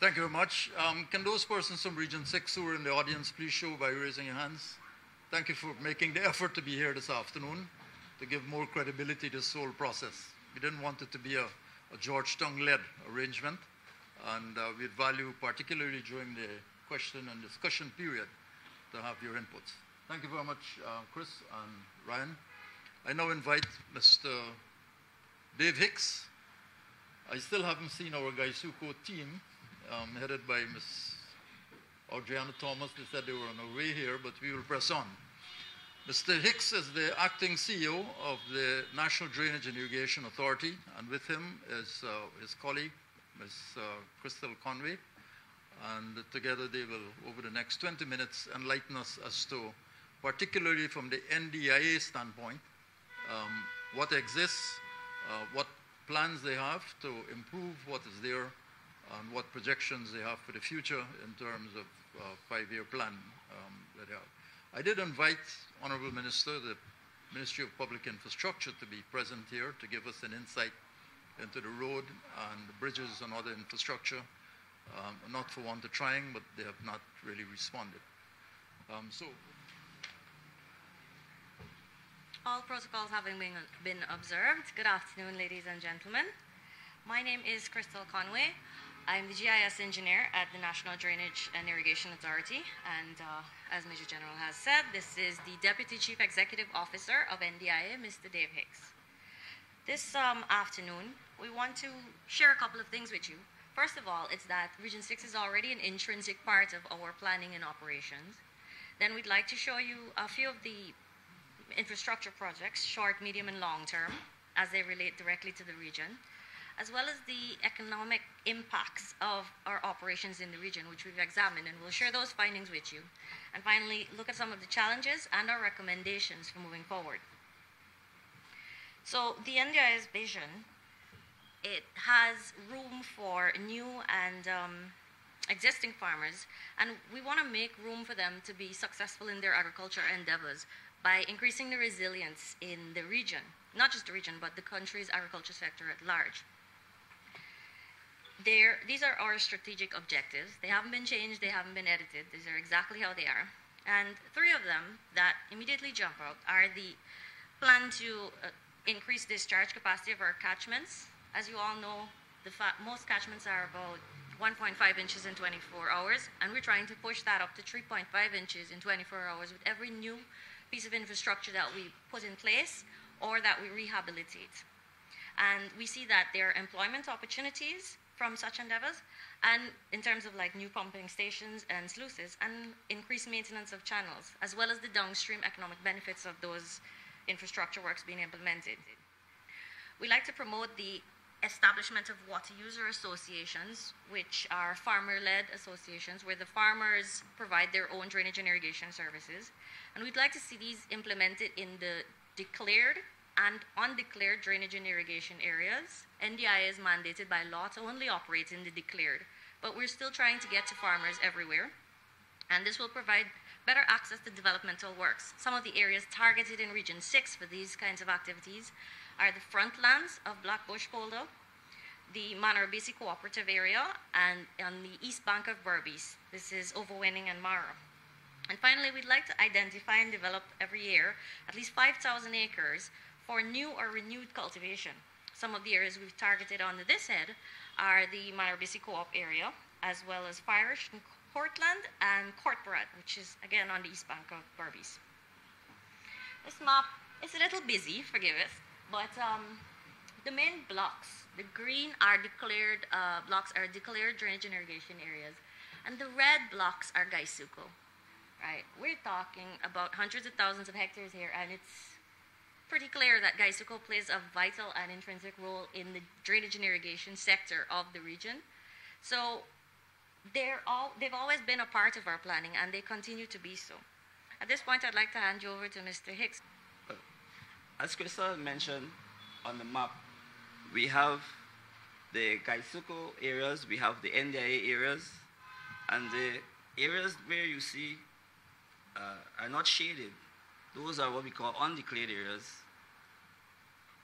Thank you very much. Can those persons from Region 6 who are in the audience please show by raising your hands? Thank you for making the effort to be here this afternoon to give more credibility to this whole process. We didn't want it to be a Georgetown-led arrangement, and we'd value, particularly during the question and discussion period, to have your inputs. Thank you very much, Chris and Ryan. I now invite Mr. Dave Hicks. I still haven't seen our Gaisuko team, headed by Ms. Adriana Thomas. They said they were on their way here, but we will press on. Mr. Hicks is the acting CEO of the National Drainage and Irrigation Authority, and with him is his colleague, Ms. Crystal Conway, and together they will, over the next 20 minutes, enlighten us as to, particularly from the NDIA standpoint, what exists, what plans they have to improve what is there, and what projections they have for the future in terms of five-year plan that they have. I did invite Honorable Minister, the Ministry of Public Infrastructure, to be present here to give us an insight into the road and the bridges and other infrastructure, not for want of trying, but they have not really responded. All protocols having been observed, good afternoon, ladies and gentlemen. My name is Crystal Conway. I'm the GIS engineer at the National Drainage and Irrigation Authority, and as Major General has said, this is the Deputy Chief Executive Officer of NDIA, Mr. Dave Hicks. This afternoon, we want to share a couple of things with you. First of all, it's that Region 6 is already an intrinsic part of our planning and operations. Then we'd like to show you a few of the infrastructure projects, short, medium, and long term, as they relate directly to the region, as well as the economic impacts of our operations in the region, which we've examined, and we'll share those findings with you. And finally, look at some of the challenges and our recommendations for moving forward. So the NDIA's vision, it has room for new and existing farmers, and we want to make room for them to be successful in their agriculture endeavors by increasing the resilience in the region, not just the region, but the country's agriculture sector at large. These are our strategic objectives. They haven't been changed, they haven't been edited. These are exactly how they are. And three of them that immediately jump out are the plan to increase discharge capacity of our catchments. As you all know, most catchments are about 1.5 inches in 24 hours, and we're trying to push that up to 3.5 inches in 24 hours with every new piece of infrastructure that we put in place or that we rehabilitate. And we see that there are employment opportunities from such endeavors, and in terms of like new pumping stations and sluices, and increased maintenance of channels, as well as the downstream economic benefits of those infrastructure works being implemented. We like to promote the establishment of water user associations, which are farmer-led associations where the farmers provide their own drainage and irrigation services. And we'd like to see these implemented in the declared and undeclared drainage and irrigation areas. NDIA is mandated by law to only operate in the declared, but we're still trying to get to farmers everywhere. And this will provide better access to developmental works. Some of the areas targeted in Region 6 for these kinds of activities are the frontlands of Blackbush Polder, the Manarabisi Cooperative Area, and on the east bank of Berbice. This is Overwinning and Mara. And finally, we'd like to identify and develop every year at least 5,000 acres for new or renewed cultivation. Some of the areas we've targeted on this head are the Manarabisi Co-op area, as well as Firish and Portland and Courtbrad, which is again on the east bank of Berbice. This map is a little busy, forgive us, but the main blocks, the green are declared blocks are declared drainage and irrigation areas, and the red blocks are Gaisuko. Right, we're talking about hundreds of thousands of hectares here, and it's pretty clear that Gaisuko plays a vital and intrinsic role in the drainage and irrigation sector of the region. So they've always been a part of our planning, and they continue to be so. At this point, I'd like to hand you over to Mr. Hicks. As Crystal mentioned, on the map, we have the Gaisuko areas, we have the NDIA areas, and the areas where you see are not shaded. Those are what we call undeclared areas.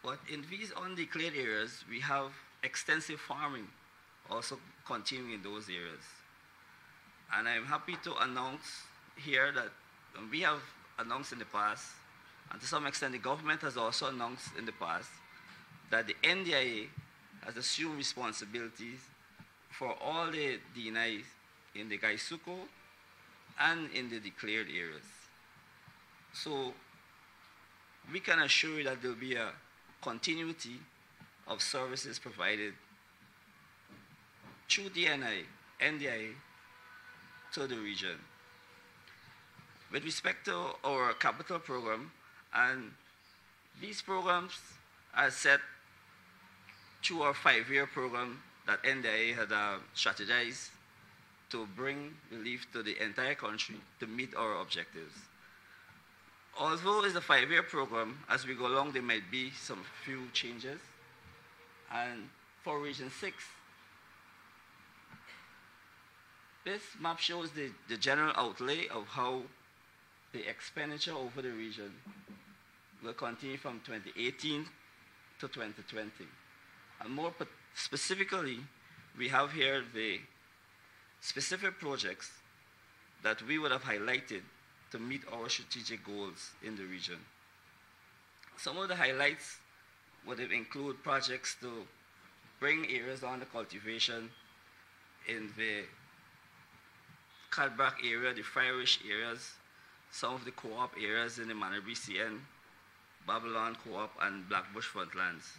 But in these undeclared areas, we have extensive farming also continue in those areas. And I'm happy to announce here that we have announced in the past, and to some extent the government has also announced in the past, that the NDIA has assumed responsibilities for all the DNIs in the Gaisuko and in the declared areas. So we can assure you that there will be a continuity of services provided through NDIA to the region. With respect to our capital program, and these programs are set through our 5-year program that NDIA had strategized to bring relief to the entire country to meet our objectives. Although it's a 5-year program, as we go along there might be some few changes. And for Region 6, this map shows the general outlay of how the expenditure over the region will continue from 2018 to 2020. And more specifically, we have here the specific projects that we would have highlighted to meet our strategic goals in the region. Some of the highlights would include projects to bring areas under cultivation in the Cadbrack area, the Friarish areas, some of the co-op areas in the Manabri CN, Babylon Co-op, and Blackbush Frontlands.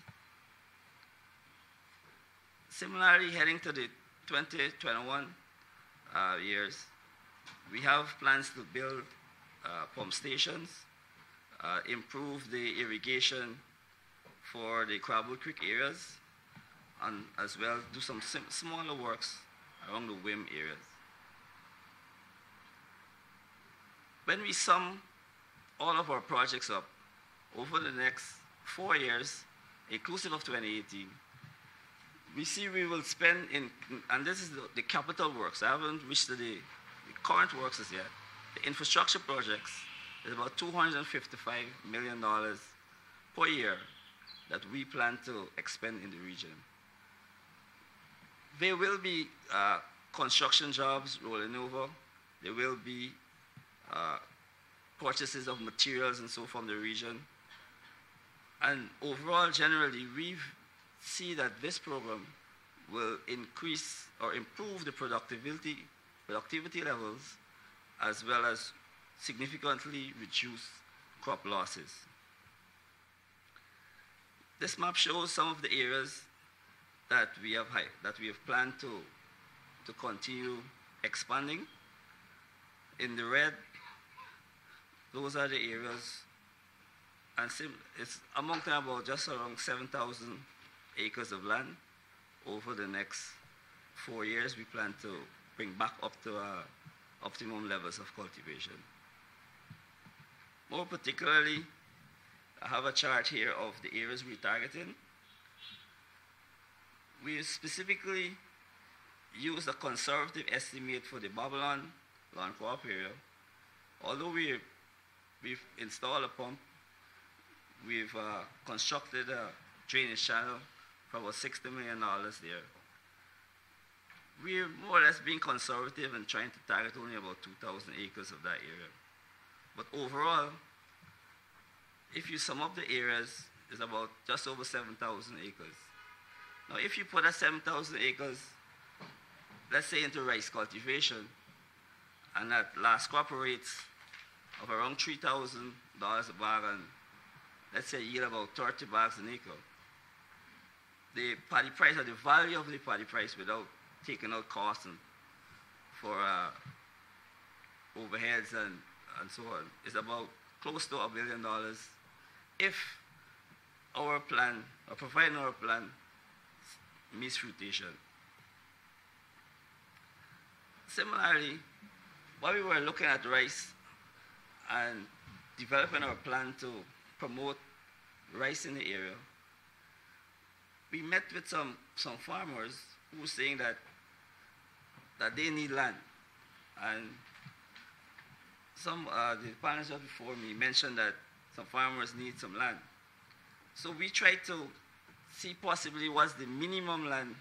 Similarly, heading to the 2021 years, we have plans to build pump stations, improve the irrigation for the Crabwood Creek areas, and as well do some smaller works around the WIM areas. When we sum all of our projects up over the next 4 years, inclusive of 2018, we see we will spend and this is the capital works. I haven't reached the current works as yet. The infrastructure projects is about $255 million per year that we plan to expend in the region. There will be construction jobs rolling over. There will be purchases of materials and so from the region. And overall, generally, we see that this program will increase or improve the productivity levels, as well as significantly reduce crop losses. This map shows some of the areas that we have planned to continue expanding. In the red, those are the areas, and it's among them about just around 7,000 acres of land. Over the next 4 years, we plan to bring back up to optimum levels of cultivation. More particularly, I have a chart here of the areas we're targeting. We specifically use a conservative estimate for the Babylon Lawn Co-op area. Although we've installed a pump, we've constructed a drainage channel for about $60 million there. We're more or less being conservative and trying to target only about 2,000 acres of that area. But overall, if you sum up the areas, it's about just over 7,000 acres. Now, if you put that 7,000 acres, let's say, into rice cultivation, and at last crop rates of around $3,000 a bag, and let's say yield about 30 bags an acre, the paddy price, or the value of the paddy price without taking out costs and for overheads and so on, is about close to $1 billion if our plan, or providing our plan, meets fruition. Similarly, while we were looking at rice and developing our plan to promote rice in the area, we met with some farmers who were saying that they need land. And the panelists before me mentioned that some farmers need some land. So we tried to see possibly what's the minimum land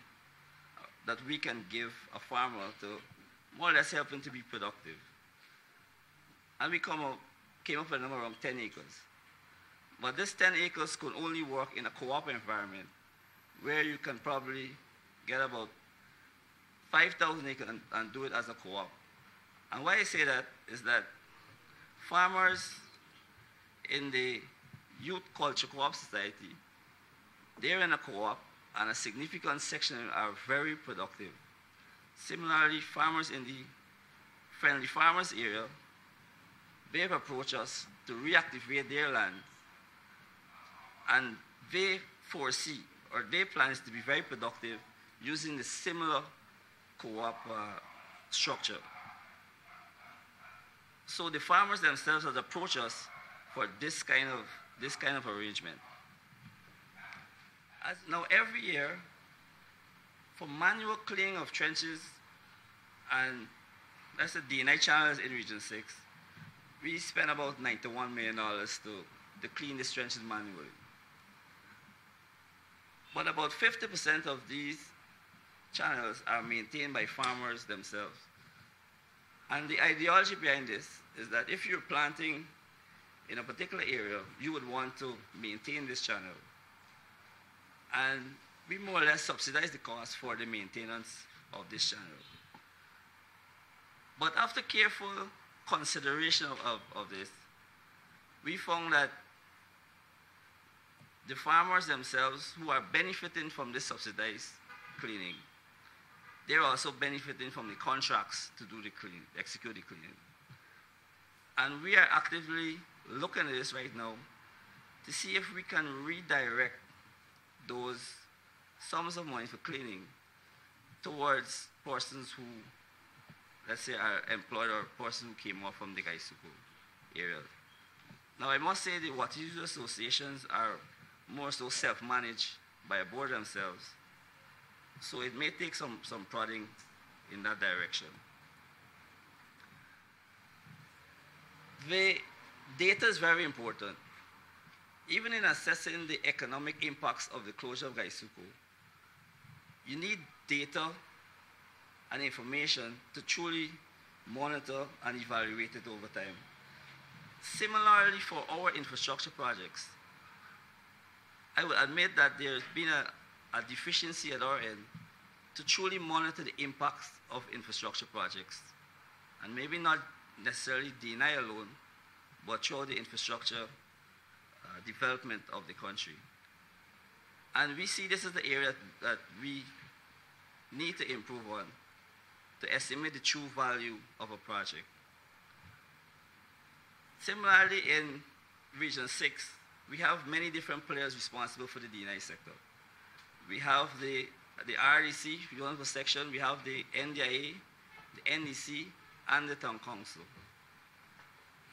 that we can give a farmer to more or less help him to be productive. And we came up with a number around 10 acres. But this 10 acres could only work in a co-op environment where you can probably get about 5,000 acres and do it as a co-op. And why I say that is that farmers in the Youth Culture Co-op Society, they're in a co-op, and a significant section are very productive. Similarly, farmers in the Friendly Farmers area, they've approached us to reactivate their land, and they foresee, or their plan is to be very productive using the similar co-op structure. So the farmers themselves have approached us for this kind of arrangement. Now every year, for manual cleaning of trenches and that's the DNI channels in Region 6, we spend about $91 million to clean these trenches manually. But about 50% of these channels are maintained by farmers themselves. And the ideology behind this is that if you're planting in a particular area, you would want to maintain this channel. And we more or less subsidize the cost for the maintenance of this channel. But after careful consideration of this, we found that the farmers themselves who are benefiting from this subsidized cleaning, they're also benefiting from the contracts to do the cleaning, execute the cleaning. And we are actively looking at this right now to see if we can redirect those sums of money for cleaning towards persons who, let's say, are employed or persons who came off from the Gaisuku area. Now, I must say that water user associations are more so self-managed by a board themselves, so it may take some prodding in that direction. The data is very important. Even in assessing the economic impacts of the closure of Gaisuku, you need data and information to truly monitor and evaluate it over time. Similarly, for our infrastructure projects, I would admit that there's been a deficiency at our end to truly monitor the impacts of infrastructure projects, and maybe not necessarily DNI alone, but throughout the infrastructure development of the country. And we see this as the area that we need to improve on to estimate the true value of a project. Similarly, in Region 6, we have many different players responsible for the DNI sector. We have the RDC, Regional Section, we have the NDIA, the NDC, and the Town Council.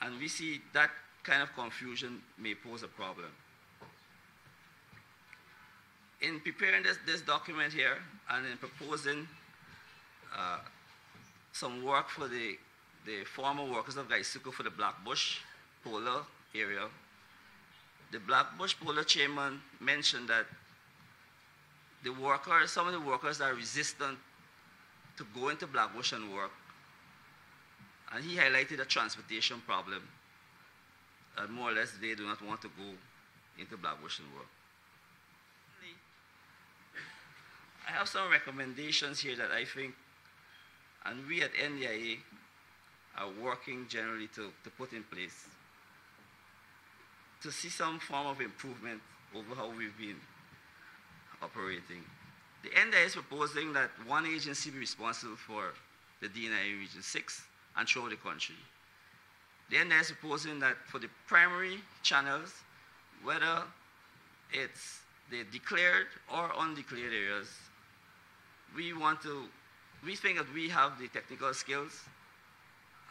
And we see that kind of confusion may pose a problem. In preparing this document here and in proposing some work for the former workers of Gaisuku for the Blackbush Polar area, the Blackbush Polar chairman mentioned that some of the workers are resistant to go into Blackbush and work. And he highlighted a transportation problem. And more or less, they do not want to go into Blackbush and work. I have some recommendations here that I think, and we at NDIA are working generally to put in place to see some form of improvement over how we've been operating. The NDIA is proposing that one agency be responsible for the DNI Region 6 and throughout the country. The NDIA is proposing that for the primary channels, whether it's the declared or undeclared areas, we think that we have the technical skills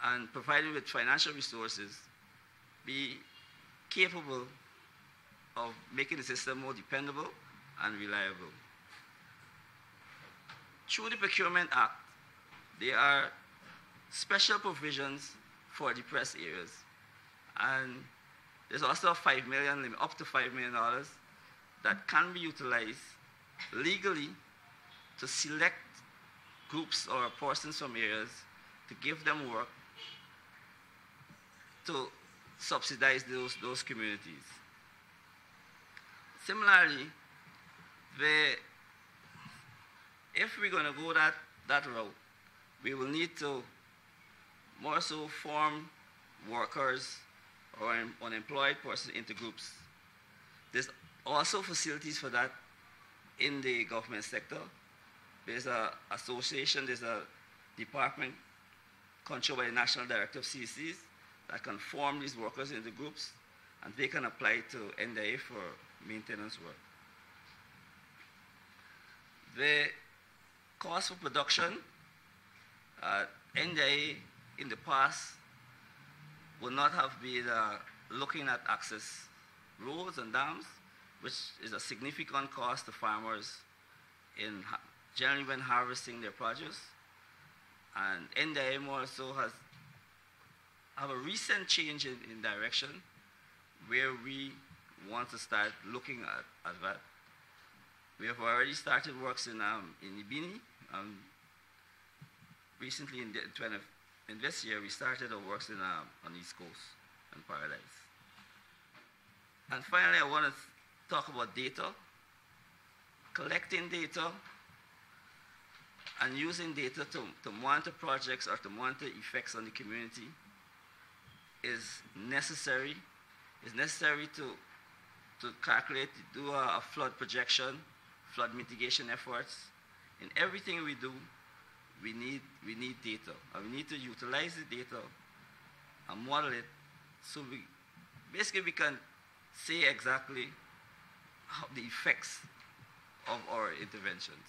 and provided with financial resources, be capable of making the system more dependable and reliable. Through the Procurement Act, there are special provisions for depressed areas. And there's also a $5 million limit, up to $5 million that can be utilized legally to select groups or persons from areas to give them work to subsidize those communities. Similarly, if we're going to go that route, we will need to more so form workers or unemployed persons into groups. There's also facilities for that in the government sector. There's an association, there's a department controlled by the National Director of CCs that can form these workers into groups, and they can apply to NDIA for maintenance work. The cost for production, NDIA in the past would not have been looking at access roads and dams, which is a significant cost to farmers in generally when harvesting their produce. And NDIA also have a recent change in direction where we want to start looking at that. We have already started works in Ibini. Recently, in this year, we started our works on East Coast and Paradise. And finally, I want to talk about data. Collecting data and using data to monitor projects or to monitor effects on the community is necessary. It's necessary to calculate, to do a flood projection, flood mitigation efforts. In everything we do, we need data. And we need to utilize the data and model it so we can say exactly how the effects of our interventions.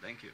Thank you.